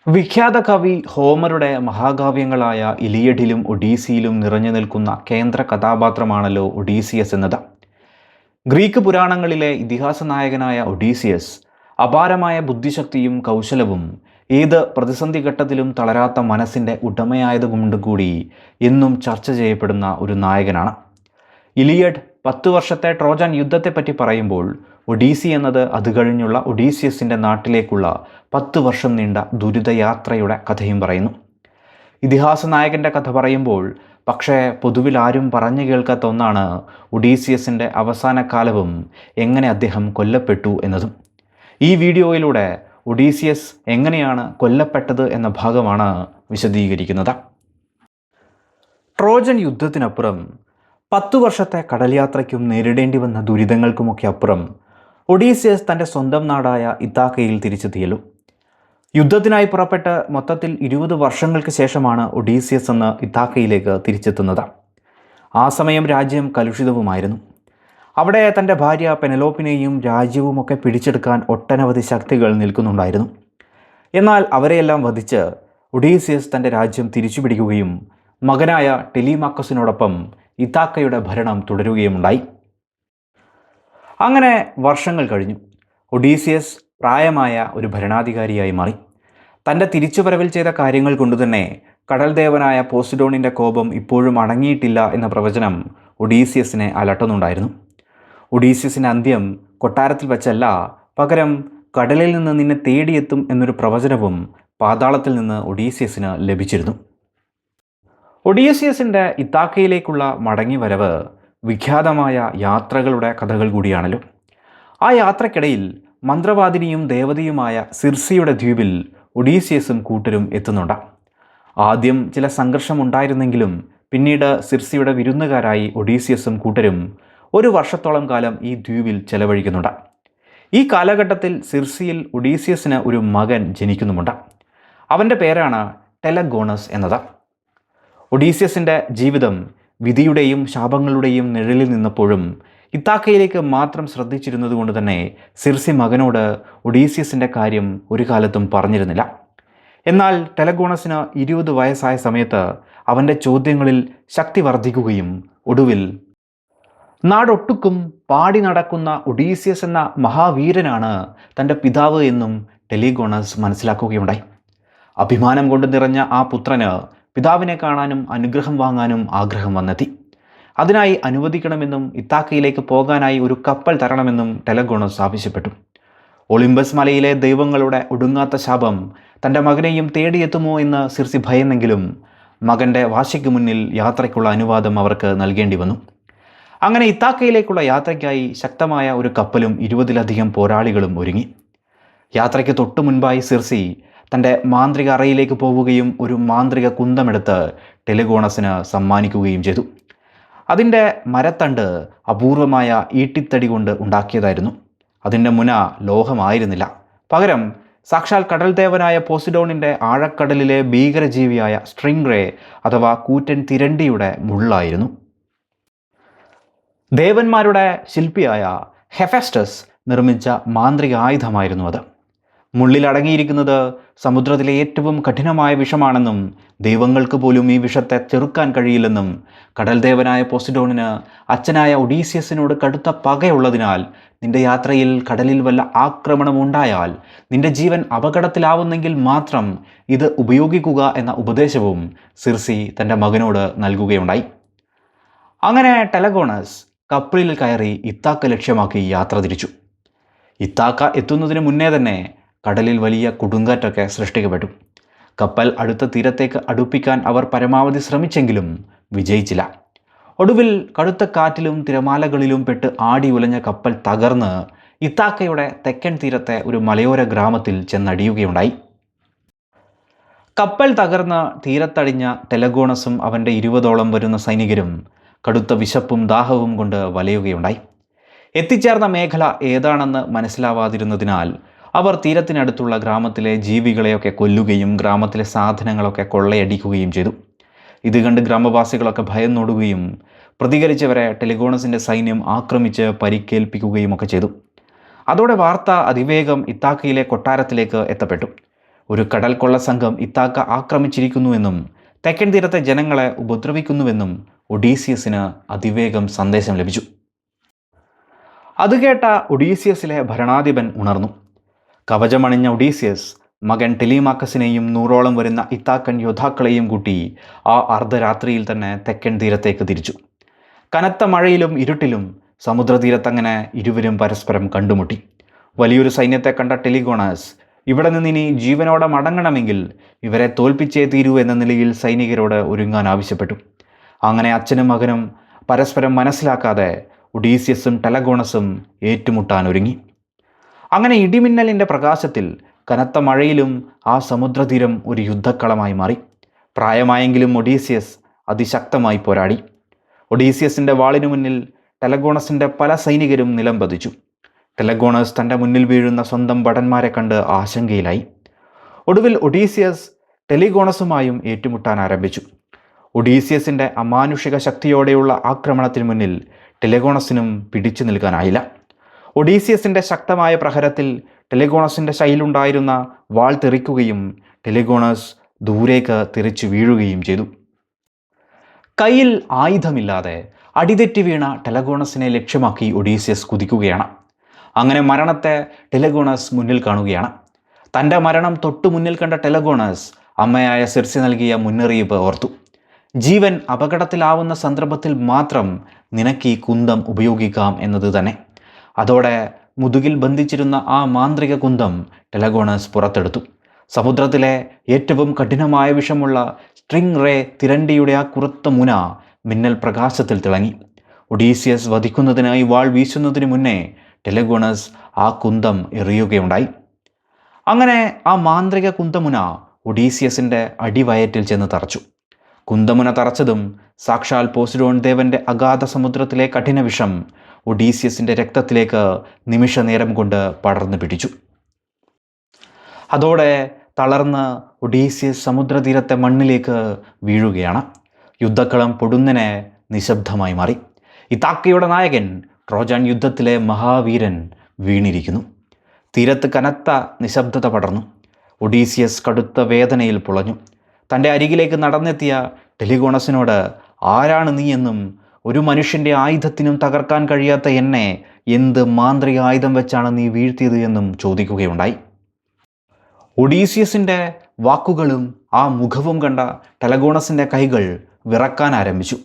വിഖ്യാത കവി ഹോമറുടെ മഹാകാവ്യങ്ങളായ ഇലിയഡിലും ഒഡീസിയിലും നിറഞ്ഞു നിൽക്കുന്ന കേന്ദ്ര കഥാപാത്രമാണല്ലോ ഒഡീസിയസ് എന്നത്. ഗ്രീക്ക് പുരാണങ്ങളിലെ ഇതിഹാസ നായകനായ ഒഡീസിയസ് അപാരമായ ബുദ്ധിശക്തിയും കൗശലവും ഏത് പ്രതിസന്ധി ഘട്ടത്തിലും തളരാത്ത മനസ്സിൻ്റെ ഉടമയായതുകൊണ്ട് കൂടി എന്നും ചർച്ച ചെയ്യപ്പെടുന്ന ഒരു നായകനാണ്. ഇലിയഡ് 10 വർഷത്തെ ട്രോജൻ യുദ്ധത്തെപ്പറ്റി പറയുമ്പോൾ ഒഡീസി എന്നത് അത് കഴിഞ്ഞുള്ള ഒഡീസിയസിൻ്റെ നാട്ടിലേക്കുള്ള 10 വർഷം നീണ്ട ദുരിതയാത്രയുടെ കഥയും പറയുന്നു. ഇതിഹാസ നായകൻ്റെ കഥ പറയുമ്പോൾ പക്ഷേ പൊതുവിൽ ആരും പറഞ്ഞു കേൾക്കാത്ത ഒന്നാണ് ഒഡീസിയസിൻ്റെ അവസാന കാലവും എങ്ങനെ അദ്ദേഹം കൊല്ലപ്പെട്ടു എന്നതും. ഈ വീഡിയോയിലൂടെ ഒഡീസിയസ് എങ്ങനെയാണ് കൊല്ലപ്പെട്ടത് എന്ന ഭാഗമാണ് വിശദീകരിക്കുന്നത്. ട്രോജൻ യുദ്ധത്തിനപ്പുറം 10 വർഷത്തെ കടൽ യാത്രയ്ക്കും നേരിടേണ്ടി വന്ന ദുരിതങ്ങൾക്കുമൊക്കെ അപ്പുറം ഒഡീസിയസ് തൻ്റെ സ്വന്തം നാടായ ഇത്താക്കയിൽ തിരിച്ചെത്തിയല്ലോ. യുദ്ധത്തിനായി പുറപ്പെട്ട് മൊത്തത്തിൽ 20 വർഷങ്ങൾക്ക് ശേഷമാണ് ഒഡീസിയസ് എന്ന ഇത്താക്കയിലേക്ക് തിരിച്ചെത്തുന്നത്. ആ സമയം രാജ്യം കലുഷിതവുമായിരുന്നു. അവിടെ തൻ്റെ ഭാര്യ പെനലോപ്പിനെയും രാജ്യവുമൊക്കെ പിടിച്ചെടുക്കാൻ ഒട്ടനവധി ശക്തികൾ നിൽക്കുന്നുണ്ടായിരുന്നു. എന്നാൽ അവരെയെല്ലാം വധിച്ച് ഒഡീസിയസ് തൻ്റെ രാജ്യം തിരിച്ചുപിടിക്കുകയും മകനായ ടെലിമാക്കസിനോടൊപ്പം ഇത്താക്കയുടെ ഭരണം തുടരുകയുമുണ്ടായി. അങ്ങനെ വർഷങ്ങൾ കഴിഞ്ഞു. ഒഡീസിയസ് പ്രായമായ ഒരു ഭരണാധികാരിയായി മാറി. തൻ്റെ തിരിച്ചുവരവിൽ ചെയ്ത കാര്യങ്ങൾ കൊണ്ടുതന്നെ കടൽ ദേവനായ പോസിഡോണിൻ്റെ കോപം ഇപ്പോഴും അടങ്ങിയിട്ടില്ല എന്ന പ്രവചനം ഒഡീസിയസിനെ അലട്ടുന്നുണ്ടായിരുന്നു. ഒഡീസിയസിൻ്റെ അന്ത്യം കൊട്ടാരത്തിൽ വച്ചല്ല, പകരം കടലിൽ നിന്ന് നിന്നെ തേടിയെത്തും എന്നൊരു പ്രവചനവും പാതാളത്തിൽ നിന്ന് ഒഡീസിയസിന് ലഭിച്ചിരുന്നു. ഒഡീസിയസിൻ്റെ ഇത്താക്കയിലേക്കുള്ള മടങ്ങിവരവ് വിഖ്യാതമായ യാത്രകളുടെ കഥകൾ കൂടിയാണല്ലോ. ആ യാത്രക്കിടയിൽ മന്ത്രവാദിനിയും ദേവതയുമായ സിർസിയുടെ ദ്വീപിൽ ഒഡീസിയസും കൂട്ടരും എത്തുന്നുണ്ട്. ആദ്യം ചില സംഘർഷമുണ്ടായിരുന്നെങ്കിലും പിന്നീട് സിർസിയുടെ വിരുന്നുകാരായി ഒഡീസിയസും കൂട്ടരും 1 വർഷത്തോളം കാലം ഈ ദ്വീപിൽ ചെലവഴിക്കുന്നുണ്ട്. ഈ കാലഘട്ടത്തിൽ സിർസിയിൽ ഒഡീസിയസിന് ഒരു മകൻ ജനിക്കുന്നുമുണ്ട്. അവൻ്റെ പേരാണ് ടെലഗോണസ് എന്നത്. ഒഡീസിയസിൻ്റെ ജീവിതം വിധിയുടെയും ശാപങ്ങളുടെയും നിഴലിൽ നിന്നപ്പോഴും ഇത്താക്കയിലേക്ക് മാത്രം ശ്രദ്ധിച്ചിരുന്നതുകൊണ്ട് തന്നെ സിർസി മകനോട് ഒഡീസിയസിൻ്റെ കാര്യം ഒരു കാലത്തും പറഞ്ഞിരുന്നില്ല. എന്നാൽ ടെലഗോണസിന് 20 വയസ്സായ സമയത്ത് അവൻ്റെ ചോദ്യങ്ങളിൽ ശക്തി വർദ്ധിക്കുകയും ഒടുവിൽ നാടൊട്ടുക്കും പാടി നടക്കുന്ന ഒഡീസിയസ് എന്ന മഹാവീരനാണ് തൻ്റെ പിതാവ് എന്നും ടെലിഗോണസ് മനസ്സിലാക്കുകയുണ്ടായി. അഭിമാനം കൊണ്ട് നിറഞ്ഞ ആ പുത്രന് പിതാവിനെ കാണാനും അനുഗ്രഹം വാങ്ങാനും ആഗ്രഹം വന്നെത്തി. അതിനായി അനുവദിക്കണമെന്നും ഇത്താക്കയിലേക്ക് പോകാനായി ഒരു കപ്പൽ തരണമെന്നും ടെലഗോണസ് ആവശ്യപ്പെട്ടു. ഒളിമ്പസ് മലയിലെ ദൈവങ്ങളുടെ ഒടുങ്ങാത്ത ശാപം തൻ്റെ മകനെയും തേടിയെത്തുമോ എന്ന് സിർസി ഭയന്നെങ്കിലും മകൻ്റെ വാശിക്ക് മുന്നിൽ യാത്രയ്ക്കുള്ള അനുവാദം അവർക്ക് നൽകേണ്ടി വന്നു. അങ്ങനെ ഇത്താക്കയിലേക്കുള്ള യാത്രയ്ക്കായി ശക്തമായ ഒരു കപ്പലും 20ലധികം പോരാളികളും ഒരുങ്ങി. യാത്രയ്ക്ക് തൊട്ടു മുൻപായി സിർസി തൻ്റെ മാന്ത്രിക അറയിലേക്ക് പോവുകയും ഒരു മാന്ത്രിക കുന്തമെടുത്ത് ടെലഗോണസിന് സമ്മാനിക്കുകയും ചെയ്തു. അതിൻ്റെ മരത്തണ്ട് അപൂർവമായ ഈട്ടിത്തടി കൊണ്ട് ഉണ്ടാക്കിയതായിരുന്നു. അതിൻ്റെ മുന ലോഹമായിരുന്നില്ല, പകരം സാക്ഷാൽ കടൽ ദേവനായ പോസിഡോണിൻ്റെ ആഴക്കടലിലെ ഭീകരജീവിയായ സ്ട്രിംഗ് റേ അഥവാ കൂറ്റൻ തിരണ്ടിയുടെ മുള്ളായിരുന്നു. ദേവന്മാരുടെ ശില്പിയായ ഹെഫെസ്റ്റസ് നിർമ്മിച്ച മാന്ത്രിക ആയുധമായിരുന്നു അത്. മുള്ളിലടങ്ങിയിരിക്കുന്നത് സമുദ്രത്തിലെ ഏറ്റവും കഠിനമായ വിഷമാണെന്നും ദൈവങ്ങൾക്ക് പോലും ഈ വിഷത്തെ ചെറുക്കാൻ കഴിയില്ലെന്നും കടൽ ദേവനായ പോസിഡോണിന് അച്ഛനായ ഒഡീസിയസിനോട് കടുത്ത പകയുള്ളതിനാൽ നിന്റെ യാത്രയിൽ കടലിൽ വല്ല ആക്രമണമുണ്ടായാൽ നിന്റെ ജീവൻ അപകടത്തിലാവുന്നെങ്കിൽ മാത്രം ഇത് ഉപയോഗിക്കുക എന്ന ഉപദേശവും സിർസി തൻ്റെ മകനോട് നൽകുകയുണ്ടായി. അങ്ങനെ ടെലഗോണസ് കപ്പലിൽ കയറി ഇത്താക്ക ലക്ഷ്യമാക്കി യാത്ര തിരിച്ചു. ഇത്താക്ക എത്തുന്നതിന് മുന്നേ തന്നെ കടലിൽ വലിയ കൊടുങ്കാറ്റൊക്കെ സൃഷ്ടിക്കപ്പെട്ടു. കപ്പൽ അടുത്ത തീരത്തേക്ക് അടുപ്പിക്കാൻ അവർ പരമാവധി ശ്രമിച്ചെങ്കിലും വിജയിച്ചില്ല. ഒടുവിൽ കടുത്ത കാറ്റിലും തിരമാലകളിലും പെട്ട് ആടി ഉലഞ്ഞ കപ്പൽ തകർന്ന് ഇത്താക്കയുടെ തെക്കൻ തീരത്തെ ഒരു മലയോര ഗ്രാമത്തിൽ ചെന്നടിയുകയുണ്ടായി. കപ്പൽ തകർന്ന് തീരത്തടിഞ്ഞ ടെലഗോണസും അവൻ്റെ 20ഓളം വരുന്ന സൈനികരും കടുത്ത വിശപ്പും ദാഹവും കൊണ്ട് വലയുകയുണ്ടായി. എത്തിച്ചേർന്ന മേഖല ഏതാണെന്ന് മനസ്സിലാവാതിരുന്നതിനാൽ അവർ തീരത്തിനടുത്തുള്ള ഗ്രാമത്തിലെ ജീവികളെയൊക്കെ കൊല്ലുകയും ഗ്രാമത്തിലെ സാധനങ്ങളൊക്കെ കൊള്ളയടിക്കുകയും ചെയ്തു. ഇത് കണ്ട് ഗ്രാമവാസികളൊക്കെ ഭയന്നോടുകയും പ്രതികരിച്ചവരെ ടെലഗോണസിൻ്റെ സൈന്യം ആക്രമിച്ച് പരിക്കേൽപ്പിക്കുകയും ഒക്കെ ചെയ്തു. അതോടെ വാർത്ത അതിവേഗം ഇത്താക്കയിലെ കൊട്ടാരത്തിലേക്ക് എത്തപ്പെട്ടു. ഒരു കടൽ കൊള്ള സംഘം ഇത്താക്ക ആക്രമിച്ചിരിക്കുന്നുവെന്നും തെക്കൻ തീരത്തെ ജനങ്ങളെ ഉപദ്രവിക്കുന്നുവെന്നും ഒഡീസിയസിന് അതിവേഗം സന്ദേശം ലഭിച്ചു. അത് കേട്ട ഒഡീസിയസിലെ ഭരണാധിപൻ ഉണർന്നു. കവചമണിഞ്ഞ ഒഡീസിയസ് മകൻ ടെലിമാക്കസിനെയും 100ഓളം വരുന്ന ഇത്താക്കൻ യോദ്ധാക്കളെയും കൂട്ടി ആ അർദ്ധരാത്രിയിൽ തന്നെ തെക്കൻ തീരത്തേക്ക് തിരിച്ചു. കനത്ത മഴയിലും ഇരുട്ടിലും സമുദ്രതീരത്തങ്ങനെ ഇരുവരും പരസ്പരം കണ്ടുമുട്ടി. വലിയൊരു സൈന്യത്തെ കണ്ട ടെലിഗോണസ് ഇവിടെ നിന്നിനി ജീവനോടെ മടങ്ങണമെങ്കിൽ ഇവരെ തോൽപ്പിച്ചേ തീരൂ എന്ന നിലയിൽ സൈനികരോട് ഒരുങ്ങാൻ ആവശ്യപ്പെട്ടു. അങ്ങനെ അച്ഛനും മകനും പരസ്പരം മനസ്സിലാക്കാതെ ഒഡീസിയസും ടെലഗോണസും ഏറ്റുമുട്ടാൻ ഒരുങ്ങി. അങ്ങനെ ഇടിമിന്നലിൻ്റെ പ്രകാശത്തിൽ കനത്ത മഴയിലും ആ സമുദ്രതീരം ഒരു യുദ്ധക്കളമായി മാറി. പ്രായമായെങ്കിലും ഒഡീസിയസ് അതിശക്തമായി പോരാടി. ഒഡീസിയസിൻ്റെ വാളിനു മുന്നിൽ ടെലഗോണസിൻ്റെ പല സൈനികരും നിലം പതിച്ചു. ടെലഗോണസ് തൻ്റെ മുന്നിൽ വീഴുന്ന സ്വന്തം ഭടന്മാരെ കണ്ട് ആശങ്കയിലായി. ഒടുവിൽ ഒഡീസിയസ് ടെലിഗോണസുമായും ഏറ്റുമുട്ടാൻ ആരംഭിച്ചു. ഒഡീസിയസിൻ്റെ അമാനുഷിക ശക്തിയോടെയുള്ള ആക്രമണത്തിന് മുന്നിൽ ടെലഗോണസിനും പിടിച്ചു നിൽക്കാനായില്ല. ഒഡീസിയസിൻ്റെ ശക്തമായ പ്രഹരത്തിൽ ടെലഗോണസിൻ്റെ ശൈലുണ്ടായിരുന്ന വാൾ തെറിക്കുകയും ടെലഗോണസ് ദൂരേക്ക് തെറിച്ചു വീഴുകയും ചെയ്തു. കയ്യിൽ ആയുധമില്ലാതെ അടിതെറ്റി വീണ ടെലഗോണസിനെ ലക്ഷ്യമാക്കി ഒഡീസിയസ് കുതിക്കുകയാണ്. അങ്ങനെ മരണത്തെ ടെലഗോണസ് മുന്നിൽ കാണുകയാണ്. തൻ്റെ മരണം തൊട്ടു മുന്നിൽ കണ്ട ടെലഗോണസ് അമ്മയായ സിർസി നൽകിയ മുന്നറിയിപ്പ് ഓർത്തു. ജീവൻ അപകടത്തിലാവുന്ന സന്ദർഭത്തിൽ മാത്രം നിനക്ക് ഈ കുന്തം ഉപയോഗിക്കാം എന്നത് തന്നെ. അതോടെ മുതുകിൽ ബന്ധിച്ചിരുന്ന ആ മാന്ത്രിക കുന്തം ടെലഗോണസ് പുറത്തെടുത്തു. സമുദ്രത്തിലെ ഏറ്റവും കഠിനമായ വിഷമുള്ള സ്ട്രിംഗ് റേ തിരണ്ടിയുടെ ആ കുറുത്ത മുന മിന്നൽ പ്രകാശത്തിൽ തിളങ്ങി. ഒഡീസിയസ് വധിക്കുന്നതിനായി വാൾ വീശുന്നതിന് മുന്നേ ടെലഗോണസ് ആ കുന്തം എറിയുകയുണ്ടായി. അങ്ങനെ ആ മാന്ത്രിക കുന്തമുന ഒഡീസിയസിൻ്റെ അടിവയറ്റിൽ ചെന്ന് തറച്ചു. കുന്തമുന തറച്ചതും സാക്ഷാൽ പോസിഡോൺ ദേവൻ്റെ അഗാധ സമുദ്രത്തിലെ കഠിന വിഷം ഒഡീസിയസിൻ്റെ രക്തത്തിലേക്ക് നിമിഷ നേരം കൊണ്ട് പടർന്നു പിടിച്ചു. അതോടെ തളർന്ന് ഒഡീസിയസ് സമുദ്രതീരത്തെ മണ്ണിലേക്ക് വീഴുകയാണ്. യുദ്ധക്കളം പൊടുന്നനെ നിശബ്ദമായി മാറി. ഇതാക്കയുടെ നായകൻ ട്രോജൻ യുദ്ധത്തിലെ മഹാവീരൻ വീണിരിക്കുന്നു. തീരത്ത് കനത്ത നിശബ്ദത പടർന്നു. ഒഡീസിയസ് കടുത്ത വേദനയിൽ പുളഞ്ഞു. തൻ്റെ അരികിലേക്ക് നടന്നെത്തിയ ടെലിഗോണസിനോട് ആരാണ് നീ എന്നും ഒരു മനുഷ്യൻ്റെ ആയുധത്തിനും തകർക്കാൻ കഴിയാത്ത എന്നെ എന്ത് മാന്ത്രിക ആയുധം വെച്ചാണ് നീ വീഴ്ത്തിയത് എന്നും ചോദിക്കുകയുണ്ടായി. ഒഡീസിയസിൻ്റെ വാക്കുകളും ആ മുഖവും കണ്ട ടെലഗോണസിൻ്റെ കൈകൾ വിറക്കാൻ ആരംഭിച്ചു.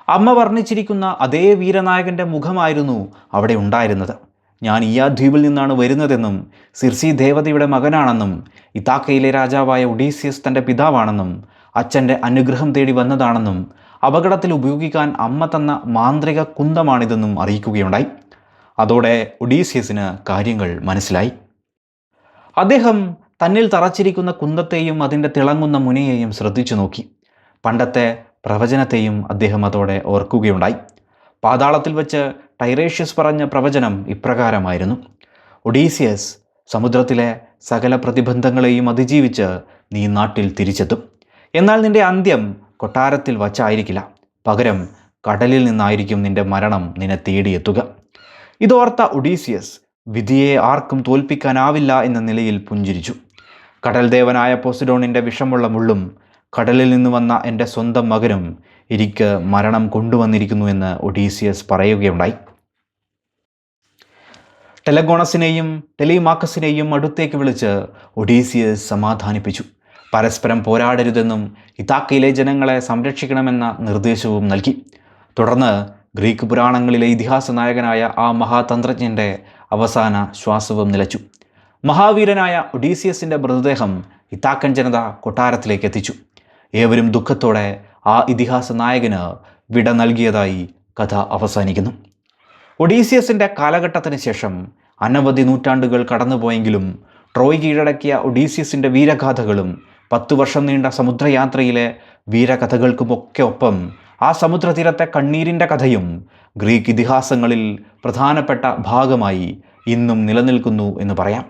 അമ്മ വർണ്ണിച്ചിരിക്കുന്ന അതേ വീരനായകൻ്റെ മുഖമായിരുന്നു അവിടെ ഉണ്ടായിരുന്നത്. ഞാൻ ഈ ദ്വീപിൽ നിന്നാണ് വരുന്നതെന്നും സിർസി ദേവതയുടെ മകനാണെന്നും ഇതാക്കയിലെ രാജാവായ ഒഡീസിയസ് തൻ്റെ പിതാവാണെന്നും അച്ഛൻ്റെ അനുഗ്രഹം തേടി വന്നതാണെന്നും അപകടത്തിൽ ഉപയോഗിക്കാൻ അമ്മ തന്ന മാന്ത്രിക കുന്തമാണിതെന്നും അറിയിക്കുകയുണ്ടായി. അതോടെ ഒഡീസിയസിന് കാര്യങ്ങൾ മനസ്സിലായി. അദ്ദേഹം തന്നിൽ തറച്ചിരിക്കുന്ന കുന്തത്തെയും അതിൻ്റെ തിളങ്ങുന്ന മുനയെയും ശ്രദ്ധിച്ചു നോക്കി. പണ്ടത്തെ പ്രവചനത്തെയും അദ്ദേഹം അതോടെ ഓർക്കുകയുണ്ടായി. പാതാളത്തിൽ വെച്ച് ടൈറേഷ്യസ് പറഞ്ഞ പ്രവചനം ഇപ്രകാരമായിരുന്നു: ഒഡീസിയസ്, സമുദ്രത്തിലെ സകല പ്രതിബന്ധങ്ങളെയും അതിജീവിച്ച് നീ നാട്ടിൽ തിരിച്ചെത്തും. എന്നാൽ നിന്റെ അന്ത്യം കൊട്ടാരത്തിൽ വച്ചായിരിക്കില്ല, പകരം കടലിൽ നിന്നായിരിക്കും നിന്റെ മരണം നിന്നെ തേടിയെത്തുക. ഇതോർത്ത ഒഡീസിയസ് വിധിയെ ആർക്കും തോൽപ്പിക്കാനാവില്ല എന്ന നിലയിൽ പുഞ്ചിരിച്ചു. കടൽ ദേവനായ പോസിഡോണിൻ്റെ വിഷമുള്ള മുള്ളും കടലിൽ നിന്ന് വന്ന എൻ്റെ സ്വന്തം മകനും എനിക്ക് മരണം കൊണ്ടുവന്നിരിക്കുന്നുവെന്ന് ഒഡീസിയസ് പറയുകയുണ്ടായി. ടെലഗോണസിനെയും ടെലിമാക്കസിനെയും അടുത്തേക്ക് വിളിച്ച് ഒഡീസിയസ് സമാധാനിപ്പിച്ചു. പരസ്പരം പോരാടരുതെന്നും ഇതാക്കയിലെ ജനങ്ങളെ സംരക്ഷിക്കണമെന്ന നിർദ്ദേശവും നൽകി. തുടർന്ന് ഗ്രീക്ക് പുരാണങ്ങളിലെ ഇതിഹാസ നായകനായ ആ മഹാതന്ത്രജ്ഞൻ്റെ അവസാന ശ്വാസവും നിലച്ചു. മഹാവീരനായ ഒഡീസിയസിൻ്റെ മൃതദേഹം ഇതാക്കൻ ജനത കൊട്ടാരത്തിലേക്ക് എത്തിച്ചു. ഏവരും ദുഃഖത്തോടെ ആ ഇതിഹാസ നായകന് വിട നൽകിയതായി കഥ അവസാനിക്കുന്നു. ഒഡീസിയസിൻ്റെ കാലഘട്ടത്തിന് ശേഷം അനവധി നൂറ്റാണ്ടുകൾ കടന്നുപോയെങ്കിലും ട്രോയ് കീഴടക്കിയ ഒഡീസിയസിൻ്റെ വീരഗാഥകളും 10 വർഷം നീണ്ട സമുദ്രയാത്രയിലെ വീരകഥകൾക്കുമൊക്കെ ഒപ്പം ആ സമുദ്രതീരത്തെ കണ്ണീരിൻ്റെ കഥയും ഗ്രീക്ക് ഇതിഹാസങ്ങളിൽ പ്രധാനപ്പെട്ട ഭാഗമായി ഇന്നും നിലനിൽക്കുന്നു എന്ന് പറയാം.